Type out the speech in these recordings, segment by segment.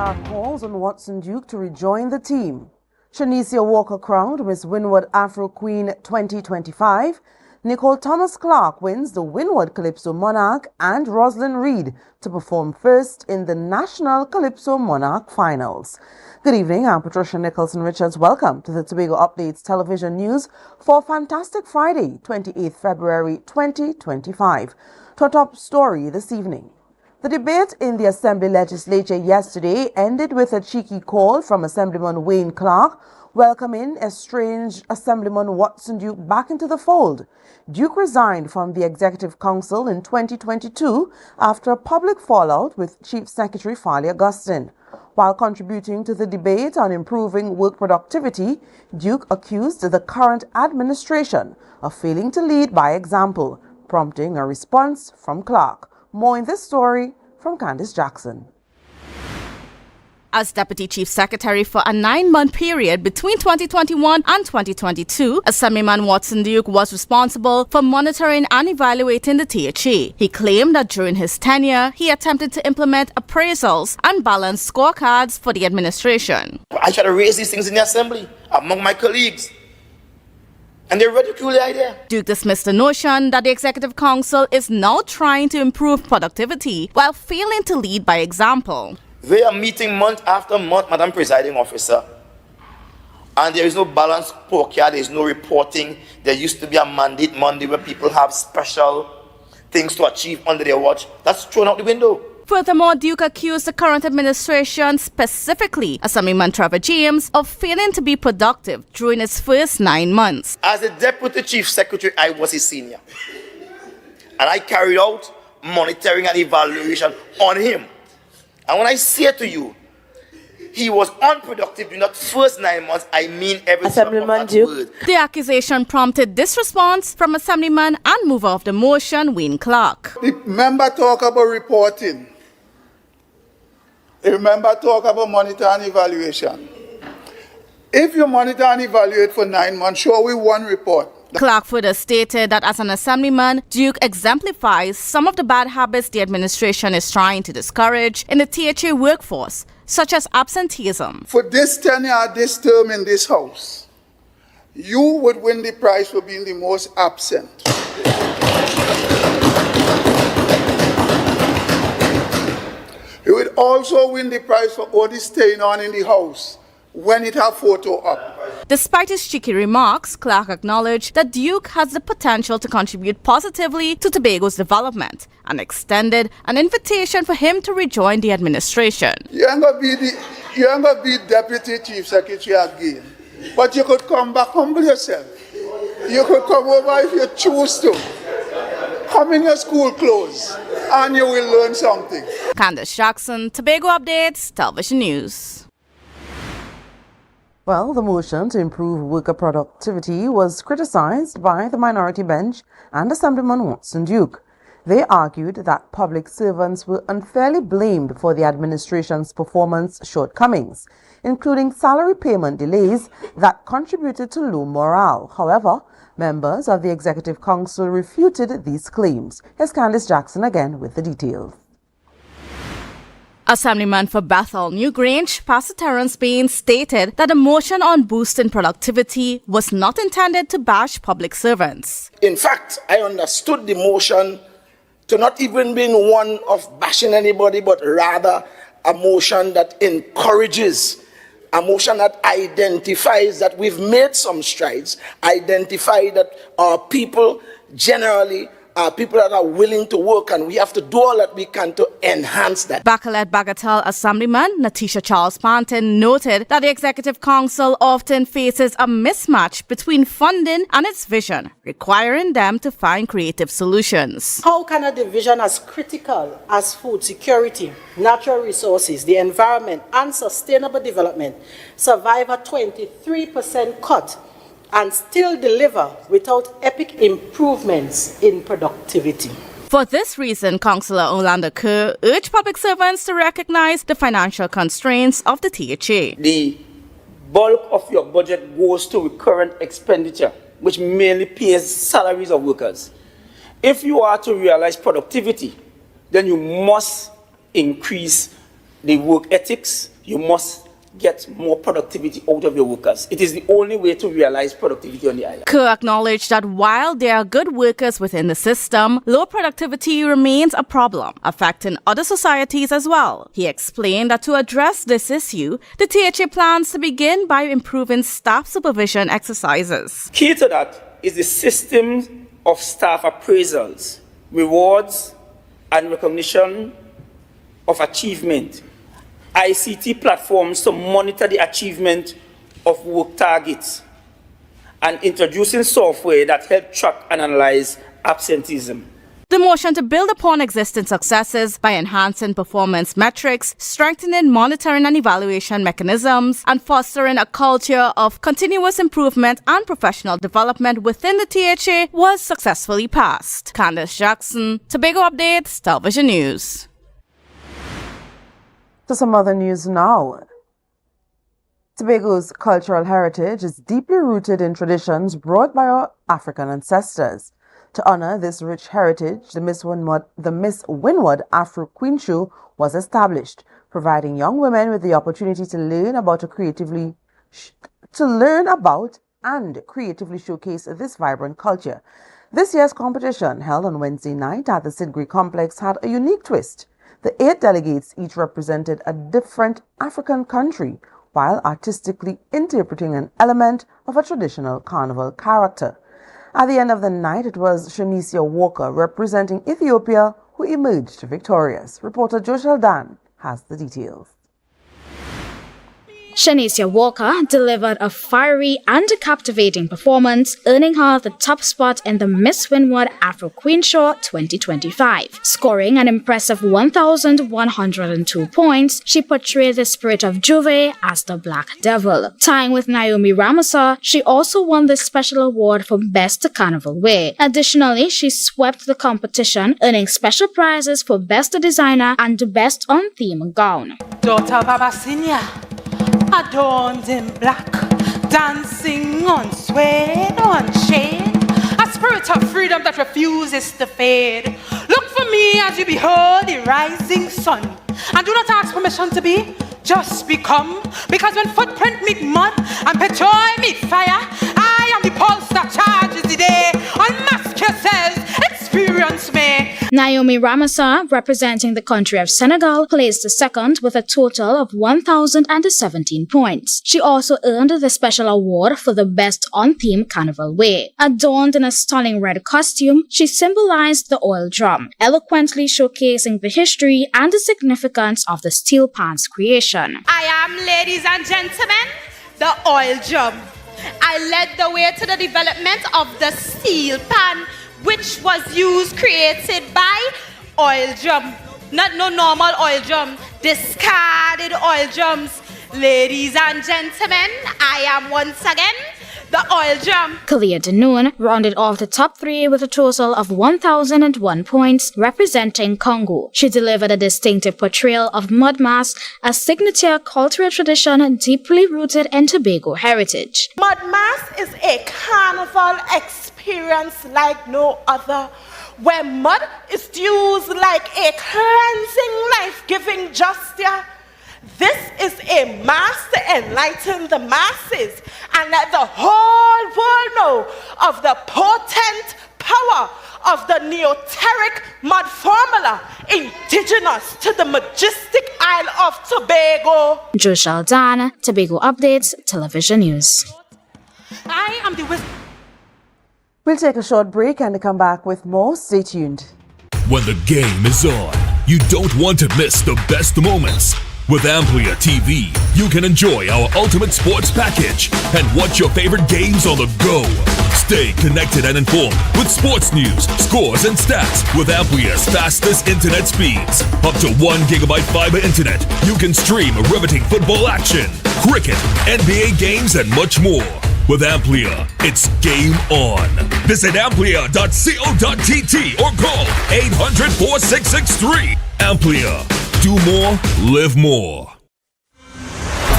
Monarch calls on Watson Duke to rejoin the team. Shanicia Walker crowned Miss Winward Afro Queen 2025. Nicole Thomas Clark wins the Winward Calypso Monarch, and Roslyn Reed to perform first in the National Calypso Monarch Finals. Good evening, I'm Patricia Nicholson Richards. Welcome to the Tobago Updates television news for Fantastic Friday, 28th February 2025. To our top story this evening. The debate in the Assembly legislature yesterday ended with a cheeky call from Assemblyman Wayne Clark welcoming estranged Assemblyman Watson Duke back into the fold. Duke resigned from the Executive Council in 2022 after a public fallout with Chief Secretary Farley Augustine. While contributing to the debate on improving work productivity, Duke accused the current administration of failing to lead by example, prompting a response from Clark. More in this story from Candice Jackson. As Deputy Chief Secretary for a 9-month period between 2021 and 2022, Assemblyman Watson Duke was responsible for monitoring and evaluating the THA. He claimed that during his tenure, he attempted to implement appraisals and balanced scorecards for the administration. I try to raise these things in the Assembly among my colleagues, and they ridicule the idea. Duke dismissed the notion that the Executive Council is now trying to improve productivity while failing to lead by example. They are meeting month after month, Madam Presiding Officer, and there is no balanced scorecard, there is no reporting. There used to be a mandate Monday where people have special things to achieve under their watch. That's thrown out the window. Furthermore, Duke accused the current administration, specifically Assemblyman Trevor James, of failing to be productive during its first 9 months. As the Deputy Chief Secretary, I was his senior, and I carried out monitoring and evaluation on him. And when I say to you, he was unproductive during that first 9 months, I mean every Assemblyman Duke. The accusation prompted this response from Assemblyman and mover of the motion, Wayne Clark. The member talk about reporting. The member talk about monitor and evaluation. If you monitor and evaluate for 9 months, show we one report. Clark further stated that as an assemblyman, Duke exemplifies some of the bad habits the administration is trying to discourage in the THA workforce, such as absenteeism. For this tenure, this term in this house, you would win the prize for being the most absent. You would also win the prize for all this staying on in the house when it have photo up. Despite his cheeky remarks, Clark acknowledged that Duke has the potential to contribute positively to Tobago's development and extended an invitation for him to rejoin the administration. You ain't gonna be Deputy Chief Secretary again, but you could come back, humble yourself. You could come over if you choose to. Come in your school clothes and you will learn something. Candice Jackson, Tobago Updates, Television News. Well, the motion to improve worker productivity was criticized by the minority bench and Assemblyman Watson Duke. They argued that public servants were unfairly blamed for the administration's performance shortcomings, including salary payment delays that contributed to low morale. However, members of the Executive Council refuted these claims. Here's Candice Jackson again with the details. Assemblyman for Bethel Newgrange, Pastor Terence Baines, stated that the motion on boosting productivity was not intended to bash public servants. In fact, I understood the motion to not even be one of bashing anybody, but rather a motion that encourages, a motion that identifies that we've made some strides, identify that our people generally are people that are willing to work, and we have to do all that we can to enhance that. Bacalet Bagatelle Assemblyman Natisha Charles Panton noted that the Executive Council often faces a mismatch between funding and its vision, requiring them to find creative solutions. How can a division as critical as food security, natural resources, the environment, and sustainable development survive a 23% cut and still deliver without epic improvements in productivity? For this reason, Councillor Orlando Kerr urged public servants to recognize the financial constraints of the THA. The bulk of your budget goes to recurrent expenditure, which mainly pays salaries of workers. If you are to realize productivity, then you must increase the work ethics, you must get more productivity out of your workers. It is the only way to realize productivity on the island. Kerr acknowledged that while there are good workers within the system, low productivity remains a problem, affecting other societies as well. He explained that to address this issue, the THA plans to begin by improving staff supervision exercises. Key to that is the system of staff appraisals, rewards, and recognition of achievement. ICT platforms to monitor the achievement of work targets, and introducing software that help track and analyze absenteeism. The motion to build upon existing successes by enhancing performance metrics, strengthening monitoring and evaluation mechanisms, and fostering a culture of continuous improvement and professional development within the THA was successfully passed. Candace Jackson, Tobago Updates, Television News. To some other news now. Tobago's cultural heritage is deeply rooted in traditions brought by our African ancestors. To honor this rich heritage, the Miss Winward Afro Queen Show was established, providing young women with the opportunity to learn about and creatively showcase this vibrant culture. This year's competition, held on Wednesday night at the Sidgray Complex, had a unique twist. The 8 delegates each represented a different African country while artistically interpreting an element of a traditional carnival character. At the end of the night, it was Shanicia Walker representing Ethiopia who emerged victorious. Reporter Joshel Dan has the details. Shanicia Walker delivered a fiery and captivating performance, earning her the top spot in the Miss Winward Afro Queen Show 2025. Scoring an impressive 1,102 points, she portrayed the spirit of Juve as the Black Devil. Tying with Naomi Ramosa, she also won the special award for Best Carnival Wear. Additionally, she swept the competition, earning special prizes for Best Designer and Best On-Theme Gown. Daughter Babasinia, adorned in black, dancing on suede, on shade, a spirit of freedom that refuses to fade. Look for me as you behold the rising sun, and do not ask permission to be, just become, because when footprint meet mud and petrol meet fire, I am the pulse that charges the day. Unmask yourselves, experience me. Naomi Ramosa, representing the country of Senegal, placed second with a total of 1,017 points. She also earned the special award for the Best On-Theme Carnival Wear. Adorned in a stunning red costume, she symbolized the oil drum, eloquently showcasing the history and the significance of the steel pan's creation. I am, ladies and gentlemen, the oil drum. I led the way to the development of the steel pan, which was created by oil drum. Not no normal oil drum, discarded oil drums. Ladies and gentlemen, I am once again the oil drum. Kalia Danoon rounded off the top 3 with a total of 1,001 points, representing Congo. She delivered a distinctive portrayal of mud mask, a signature cultural tradition deeply rooted in Tobago heritage. Mud mask is a carnival experience like no other, where mud is used like a cleansing, life-giving gesture. This is a mask to enlighten the masses and let the whole world know of the potent power of the neoteric mud formula indigenous to the majestic Isle of Tobago. Joshel Dan, Tobago Updates, Television News. I am the wisdom. We'll take a short break and come back with more. Stay tuned. When the game is on, you don't want to miss the best moments. With AMPLIA TV, you can enjoy our ultimate sports package and watch your favorite games on the go. Stay connected and informed with sports news, scores, and stats with AMPLIA's fastest internet speeds. Up to 1 gigabyte fiber internet, you can stream riveting football action, cricket, NBA games, and much more. With AMPLIA, it's game on. Visit amplia.co.tt or call 800-4663. AMPLIA. Do more, live more.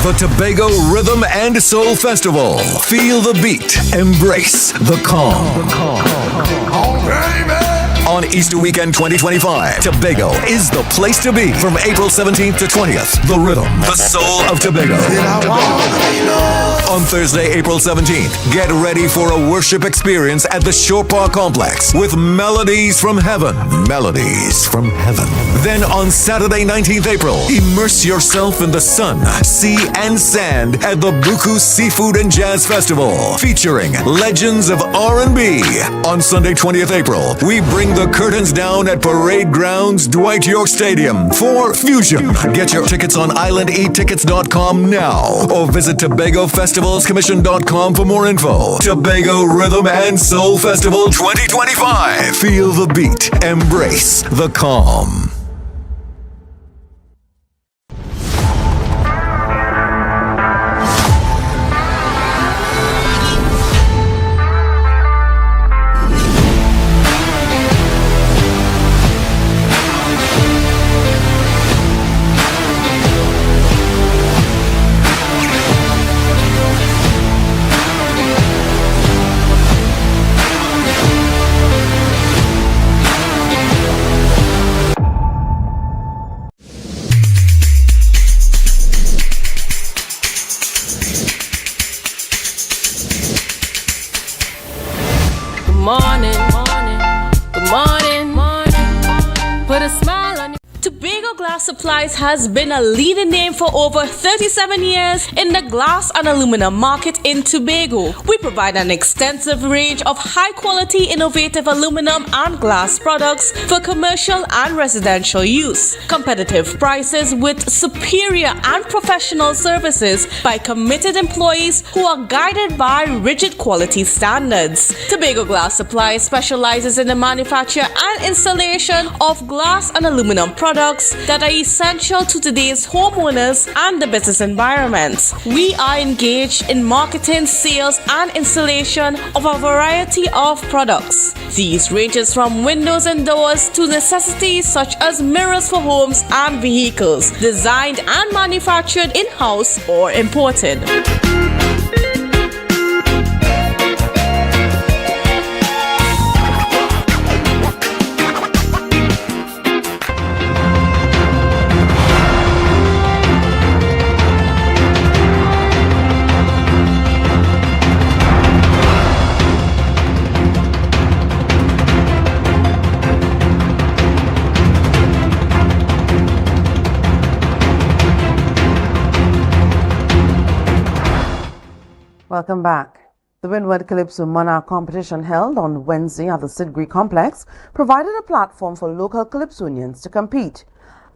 The Tobago Rhythm and Soul Festival. Feel the beat. Embrace the calm. Oh, baby! On Easter Weekend 2025, Tobago is the place to be from April 17th to 20th. The Rhythm, the Soul of Tobago. On Thursday, April 17th, get ready for a worship experience at the Shore Park Complex with Melodies from Heaven. Melodies from Heaven. Then on Saturday, 19th April, immerse yourself in the sun, sea, and sand at the Buku Seafood and Jazz Festival, featuring legends of R&B. On Sunday, 20th April, we bring the curtains down at Parade Grounds, Dwight York Stadium for Fusion. Get your tickets on islandetickets.com now or visit TobagoFestivalsCommission.com for more info. Tobago Rhythm and Soul Festival 2025. Feel the beat. Embrace the calm. Tobago Glass Supplies has been a leading name for over 37 years in the glass and aluminum market in Tobago. We provide an extensive range of high-quality, innovative aluminum and glass products for commercial and residential use. Competitive prices with superior and professional services by committed employees who are guided by rigid quality standards. Tobago Glass Supplies specializes in the manufacture and installation of glass and aluminum products that are essential to today's homeowners and the business environment. We are engaged in marketing, sales, and installation of a variety of products. These ranges from windows and doors to necessities such as mirrors for homes and vehicles, designed and manufactured in-house or imported. Welcome back. The Winward Calypso Monarch competition held on Wednesday at the Sidgri Complex provided a platform for local Calypsonians to compete.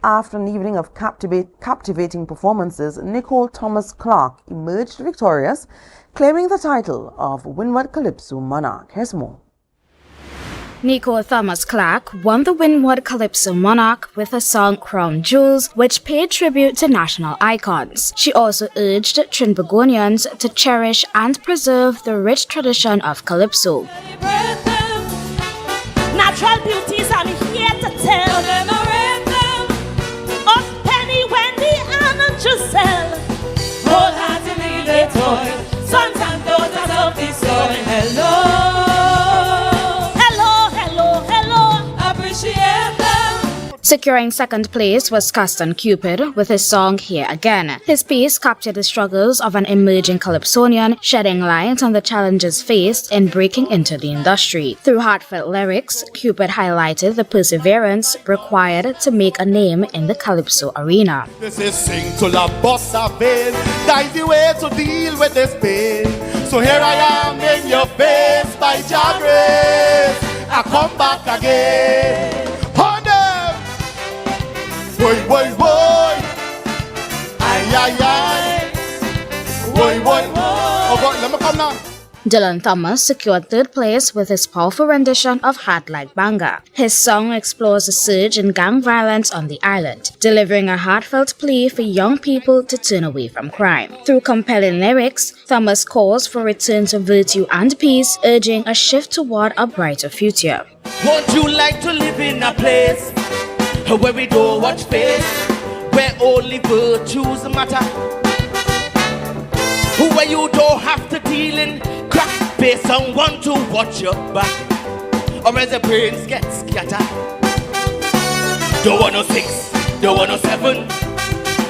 After an evening of captivating performances, Nicole Thomas Clark emerged victorious, claiming the title of Winward Calypso Monarch. Here's more. Nicole Thomas Clark won the Winward Calypso Monarch with her song Crown Jewels, which paid tribute to national icons. She also urged Trinbagonians to cherish and preserve the rich tradition of Calypso. Natural beauties, I'm here to tell them of Penny, Wendy, and Giselle. Wholeheartedly they toil, sons and daughters of the soil. Hello. Securing second place was Caston Cupid with his song Here Again. His piece captured the struggles of an emerging Calypsonian, shedding light on the challenges faced in breaking into the industry. Through heartfelt lyrics, Cupid highlighted the perseverance required to make a name in the Calypso arena. This is sing to la bossa vein, that's the way to deal with this pain. So here I am in your face by Jah grace. I come back again. Boy, boy, boy. Ay, ay, ay. Boy, boy, boy. Oh, boy, let me come now. Dylan Thomas secured third place with his powerful rendition of Heart Like Banger. His song explores the surge in gang violence on the island, delivering a heartfelt plea for young people to turn away from crime. Through compelling lyrics, Thomas calls for return to virtue and peace, urging a shift toward a brighter future. Won't you like to live in a place where we don't watch face, where only virtues matter, where you don't have to deal in crack face and want to watch your back, or as the brains get scattered. Don't want no 6, don't want no 7.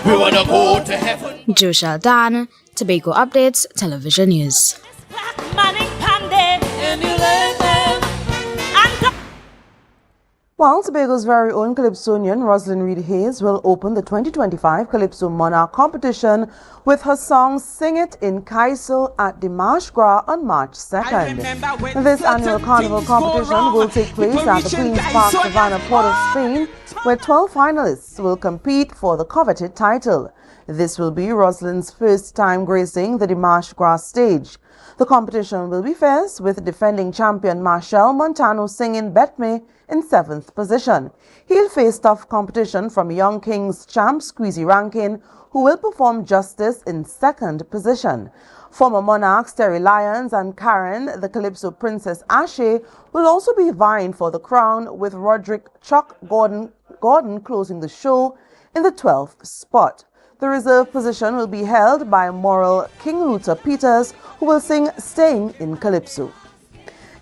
We wanna go to heaven. Joshua Dan, Tobago Updates, Television News. While Tobago's very own Calypsonian Rosalind Reed Hayes will open the 2025 Calypso Monarch competition with her song Sing It in Calypso at the Marsh Gras on March 2nd. This annual Carnival competition will take place at the Queen's Park Savannah, Port of Spain, where 12 finalists will compete for the coveted title. This will be Rosalind's first time gracing the Marsh Gras stage. The competition will be fierce, with defending champion Marshall Montano singing Bet Me in 7th position. He'll face tough competition from Young Kings champ Squeezy Rankin, who will perform Justice in 2nd position. Former Monarchs Terry Lyons and Karen, the Calypso Princess Ashe, will also be vying for the crown, with Roderick Chuck Gordon closing the show in the 12th spot. The reserve position will be held by Moral King Luther Peters, who will sing Staying in Calypso.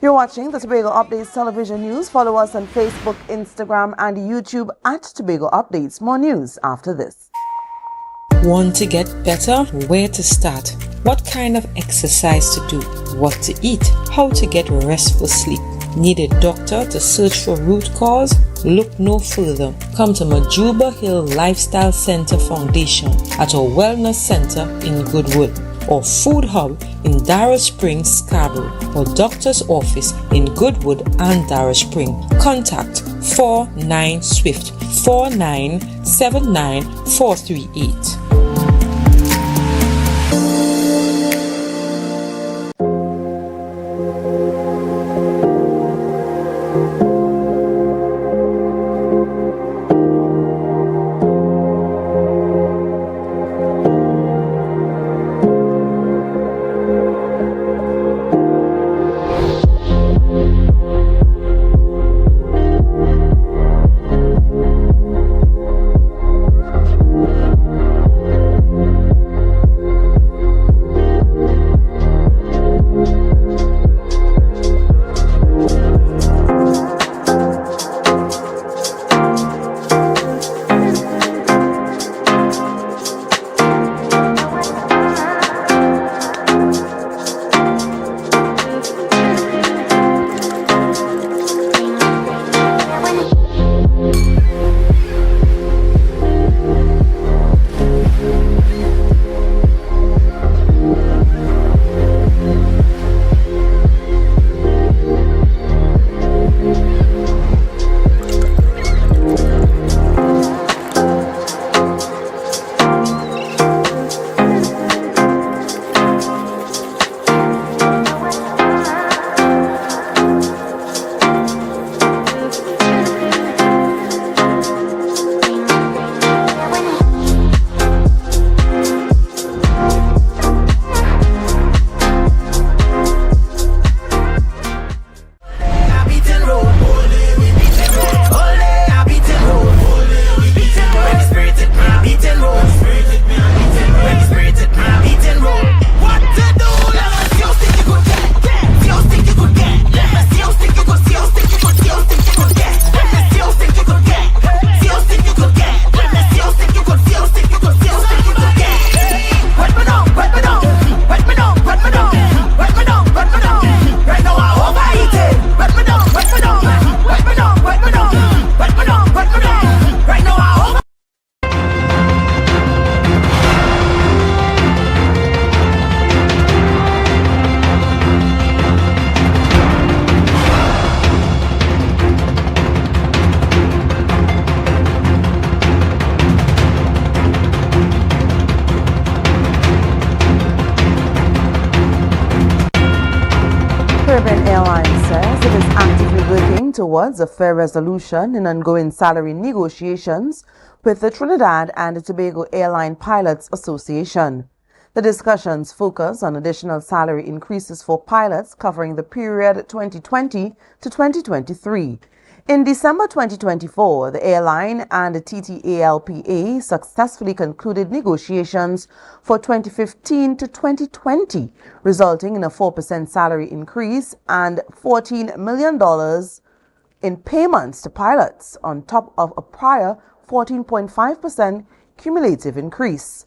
You're watching the Tobago Updates Television News. Follow us on Facebook, Instagram, and YouTube at Tobago Updates. More news after this. Want to get better? Where to start? What kind of exercise to do? What to eat? How to get restful sleep? Need a doctor to search for root cause? Look no further. Come to Majuba Hill Lifestyle Center Foundation at our Wellness Center in Goodwood, or Food Hub in Darrow Springs, Scarborough, or Doctor's Office in Goodwood and Darrow Spring. Contact 49 Swift 4979 438. Airlines says it is actively working towards a fair resolution in ongoing salary negotiations with the Trinidad and Tobago Airline Pilots Association. The discussions focus on additional salary increases for pilots covering the period 2020 to 2023. In December 2024, the airline and the TTALPA successfully concluded negotiations for 2015 to 2020, resulting in a 4% salary increase and $14 million in payments to pilots on top of a prior 14.5% cumulative increase.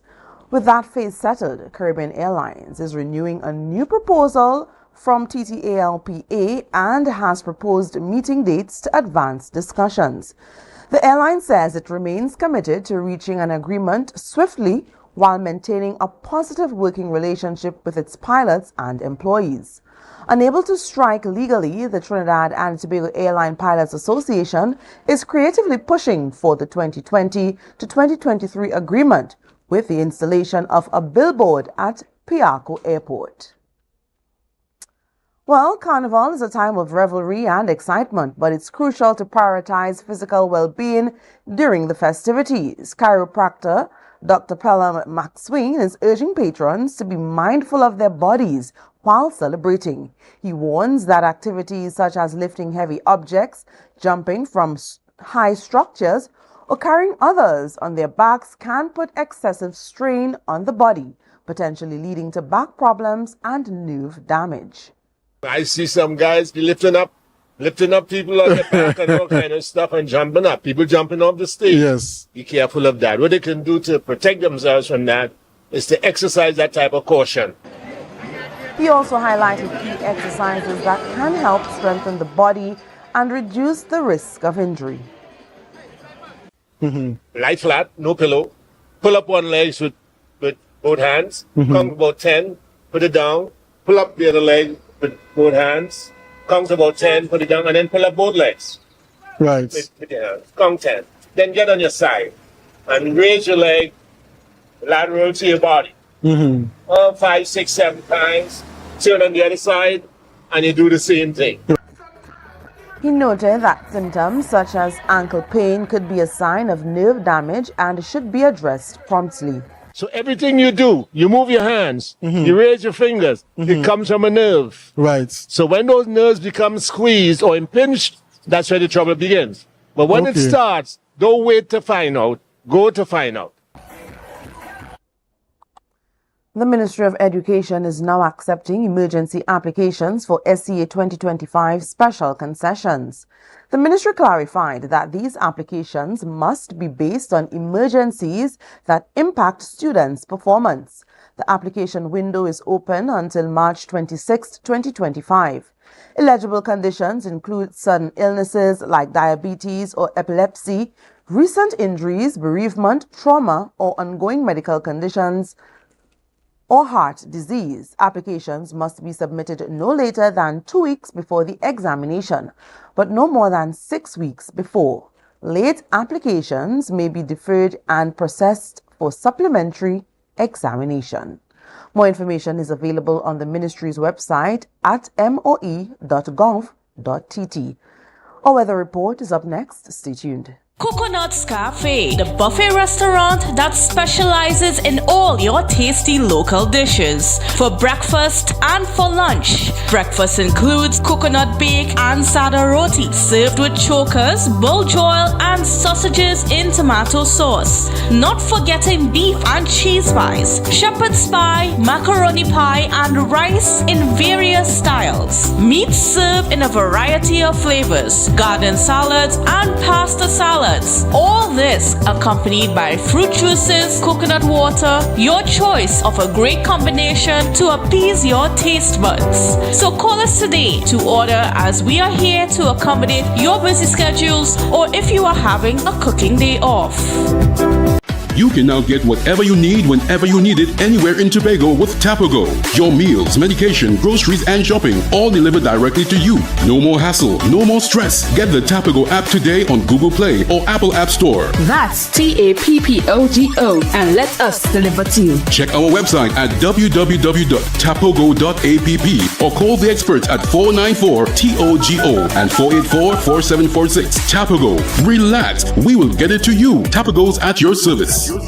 With that phase settled, Caribbean Airlines is renewing a new proposal from AMPLIA and has proposed meeting dates to advance discussions. The airline says it remains committed to reaching an agreement swiftly while maintaining a positive working relationship with its pilots and employees. Unable to strike legally, the Trinidad and Tobago Airline Pilots Association is creatively pushing for the 2020 to 2023 agreement with the installation of a billboard at Piarco Airport. Well, Carnival is a time of revelry and excitement, but it's crucial to prioritize physical well-being during the festivities. Chiropractor Dr. Pelham McSween is urging patrons to be mindful of their bodies while celebrating. He warns that activities such as lifting heavy objects, jumping from high structures, or carrying others on their backs can put excessive strain on the body, potentially leading to back problems and nerve damage. I see some guys be lifting up people on their back and all kind of stuff and jumping up. People jumping off the stage. Yes. Be careful of that. What they can do to protect themselves from that is to exercise that type of caution. He also highlighted key exercises that can help strengthen the body and reduce the risk of injury. Lie flat, no pillow. Pull up one leg with both hands. Count about 10, put it down. Pull up the other leg with both hands. Count about 10, put it down, and then pull up both legs. Right. With your hands. Count 10. Then get on your side and raise your leg lateral to your body. 5, 6, 7 times. Turn on the other side, and you do the same thing. He noted that symptoms such as ankle pain could be a sign of nerve damage and should be addressed promptly. So everything you do, you move your hands, you raise your fingers, it comes from a nerve. Right. So when those nerves become squeezed or impinged, that's where the trouble begins. But when it starts, don't wait to find out, go to find out. The Ministry of Education is now accepting emergency applications for SCA 2025 special concessions. The ministry clarified that these applications must be based on emergencies that impact students' performance. The application window is open until March 26, 2025. Eligible conditions include sudden illnesses like diabetes or epilepsy, recent injuries, bereavement, trauma, or ongoing medical conditions, or heart disease. Applications must be submitted no later than 2 weeks before the examination, but no more than 6 weeks before. Late applications may be deferred and processed for supplementary examination. More information is available on the ministry's website at moe.gov.tt. Our weather report is up next. Stay tuned. Coconut's Cafe, the buffet restaurant that specializes in all your tasty local dishes for breakfast and for lunch. Breakfast includes coconut bake and sada roti served with chokers, bull joil and sausages in tomato sauce. Not forgetting beef and cheese pies, shepherd's pie, macaroni pie and rice in various styles. Meat served in a variety of flavors, garden salads and pasta salads. All this accompanied by fruit juices, coconut water, your choice of a great combination to appease your taste buds. So call us today to order, as we are here to accommodate your busy schedules or if you are having a cooking day off. You can now get whatever you need whenever you need it anywhere in Tobago with Tobago. Your meals, medication, groceries and shopping all delivered directly to you. No more hassle, no more stress. Get the Tobago app today on Google Play or Apple App Store. That's TAPPOGO and let us deliver to you. Check our website at www.tapogo.app or call the experts at 494-TOGO and 484-4746. Tobago. Relax. We will get it to you. Tobago's at your service. When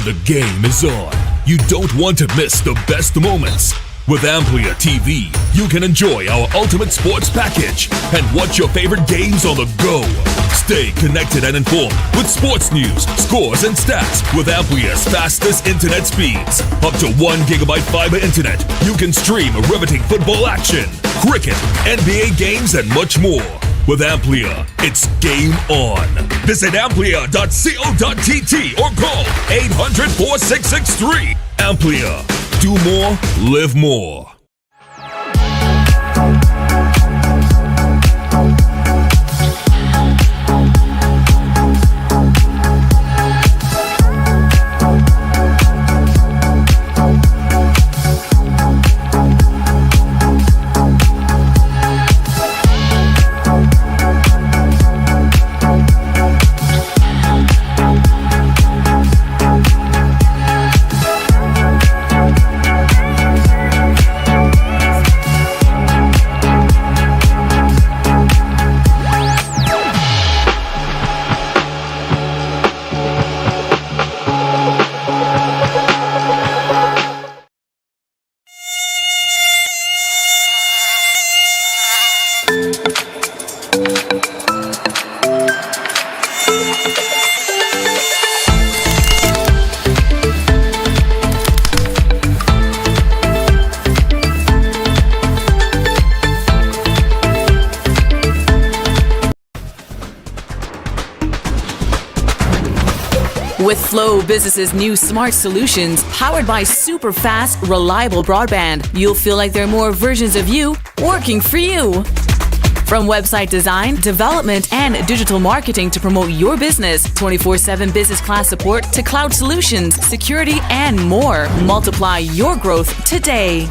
the game is on, you don't want to miss the best moments. With AMPLIA TV, you can enjoy our ultimate sports package and watch your favorite games on the go. Stay connected and informed with sports news, scores, and stats with AMPLIA's fastest internet speeds. Up to 1 GB fiber internet, you can stream riveting football action, cricket, NBA games, and much more. With AMPLIA, it's game on. Visit amplia.co.tt or call 800-4663. AMPLIA. Do more, live more. With Flow Business's new smart solutions powered by super fast, reliable broadband, you'll feel like there are more versions of you working for you. From website design, development, and digital marketing to promote your business, 24/7 business class support to cloud solutions, security, and more. Multiply your growth today.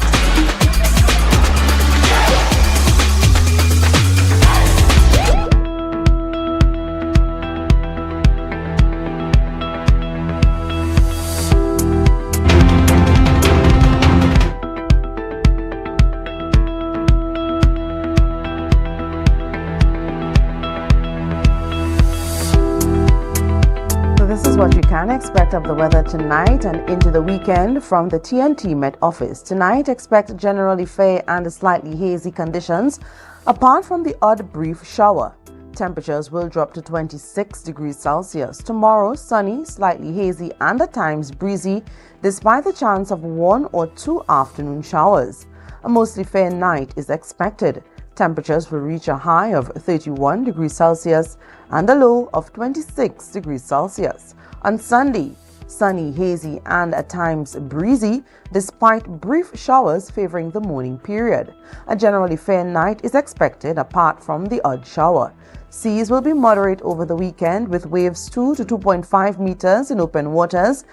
This is what you can expect of the weather tonight and into the weekend from the TNT Met Office. Tonight, expect generally fair and slightly hazy conditions, apart from the odd brief shower. Temperatures will drop to 26 degrees Celsius. Tomorrow, sunny, slightly hazy, and at times breezy, despite the chance of 1 or 2 afternoon showers. A mostly fair night is expected. Temperatures will reach a high of 31 degrees Celsius and a low of 26 degrees Celsius. On Sunday, sunny, hazy, and at times breezy, despite brief showers favoring the morning period. A generally fair night is expected apart from the odd shower. Seas will be moderate over the weekend with waves 2 to 2.5 meters in open waters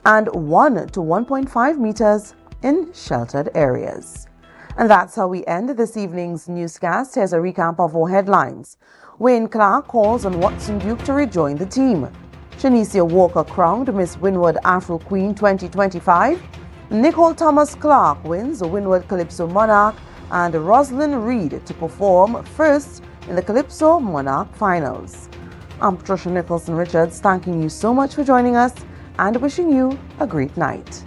and 1 to 1.5 meters in sheltered areas. And that's how we end this evening's newscast. Here's a recap of our headlines. Wayne Clark calls on Watson Duke to rejoin the team. Shanicia Walker crowned Miss Winward Afro Queen 2025. Nicole Thomas Clark wins the Winward Calypso Monarch, and Rosalind Reed to perform first in the Calypso Monarch finals. I'm Patricia Nicholson Richards, thanking you so much for joining us and wishing you a great night.